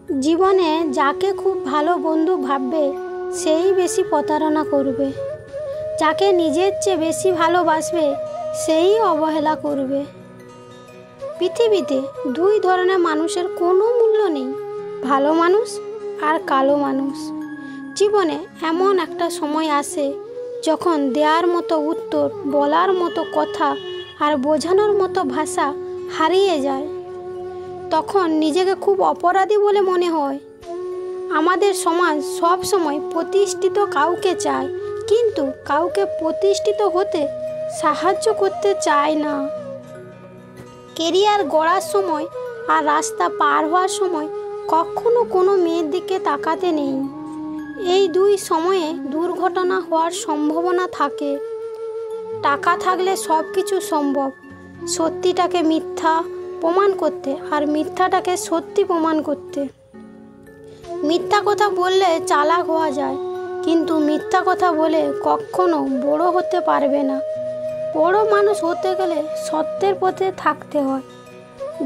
জীবনে যাকে খুব ভালো বন্ধু ভাববে সেই বেশি প্রতারণা করবে, যাকে নিজের চেয়ে বেশি ভালোবাসবে সেই অবহেলা করবে। পৃথিবীতে দুই ধরনের মানুষের কোনো মূল্য নেই, ভালো মানুষ আর কালো মানুষ। জীবনে এমন একটা সময় আসে যখন দেওয়ার মতো উত্তর, বলার মতো কথা আর বোঝানোর মতো ভাষা হারিয়ে যায়। তখন নিজেকে খুব অপরাধী বলে মনে হয়। আমাদের সমাজ সব সময় প্রতিষ্ঠিত কাউকে চায়, কিন্তু কাউকে প্রতিষ্ঠিত হতে সাহায্য করতে চায় না। কেরিয়ার গড়ার সময় আর রাস্তা পার হওয়ার সময় কখনো কোনো মেয়ের দিকে তাকাতে নেই। এই দুই সময়ে দুর্ঘটনা হওয়ার সম্ভাবনা থাকে। টাকা থাকলে সব কিছু সম্ভব, সত্যিটাকে মিথ্যা প্রমাণ করতে আর মিথ্যাটাকে সত্যি প্রমাণ করতে। মিথ্যা কথা বললে চালাক হওয়া যায়, কিন্তু মিথ্যা কথা বলে কখনো বড় হতে পারবে না। বড় মানুষ হতে গেলে সত্যের পথে থাকতে হয়।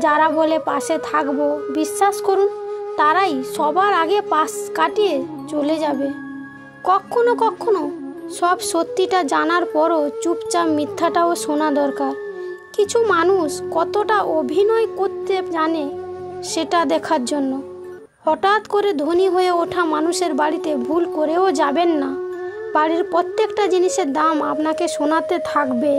যারা বলে পাশে থাকবো, বিশ্বাস করুন তারাই সবার আগে পাশ কাটিয়ে চলে যাবে। কখনো কখনো সব সত্যিটা জানার পরও চুপচাপ মিথ্যাটাও শোনা দরকার। কিছু মানুষ কতটা অভিনয় করতে জানে সেটা দেখার জন্য। হঠাৎ করে ধনী হয়ে ওঠা মানুষের বাড়িতে ভুল করেও যাবেন না। বাড়ির প্রত্যেকটা জিনিসের দাম আপনাকে শোনাতে থাকবে।